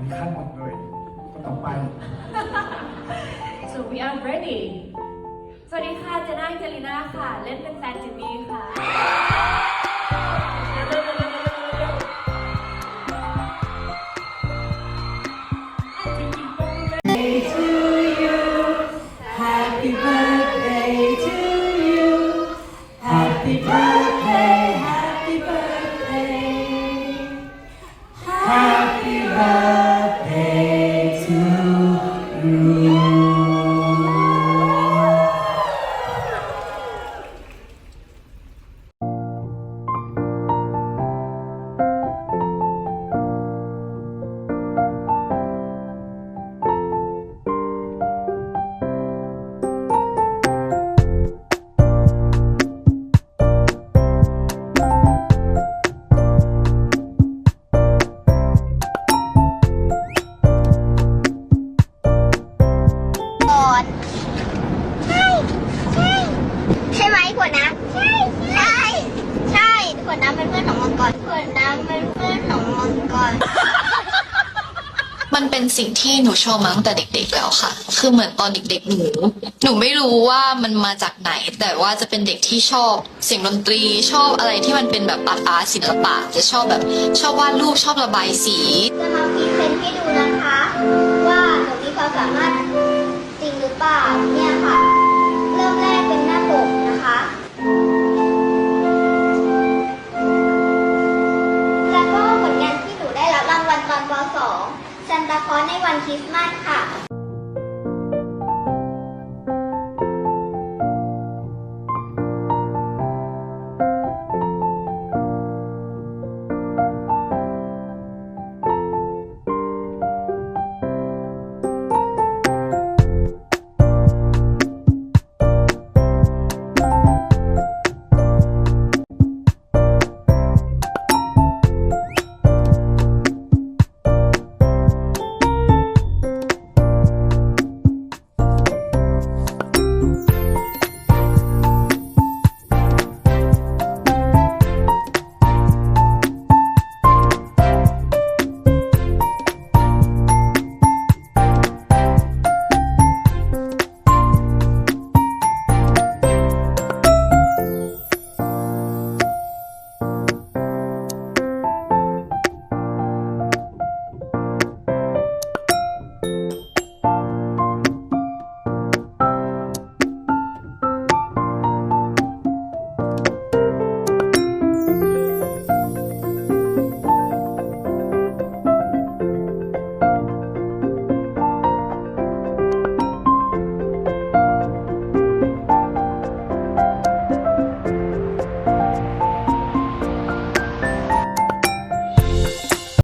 มีขั้นหมดเลยก็ต่อไป So we are ready สวัสดีค่ะเจน่าเจลิน่าค่ะ เล่นเป็นแฟนจิมมี่ค่ะ Happy birthday to you. Happy birthday, happy birthday. Happy birthday to you. ก่อนใช่ไหมขวดน้ำใช่ขวดน้ำเป็นเพื่อนของมังกรขวดน้ำเป็นเพื่อนของมังกร มันเป็นสิ่งที่หนูชอบมาตั้งแต่เด็กๆแล้วค่ะ คือเหมือนตอนเด็กๆหนูไม่รู้ว่ามันมาจากไหน แต่ว่าจะเป็นเด็กที่ชอบเสียงดนตรี ชอบอะไรที่มันเป็นแบบอาร์ตศิลปะ จะชอบแบบชอบวาดรูปชอบระบายสี จะมาพรีเซนต์ให้ดูนะคะ ว่าหนูมีความสามารถจริงหรือเปล่าเนี่ยค่ะ เริ่มแรกเป็นหน้าปกนะคะ แล้วก็ผลงานที่หนูได้รับรางวัลตอนป .2 ซันตาคลอสในวันคริสต์มาสค่ะ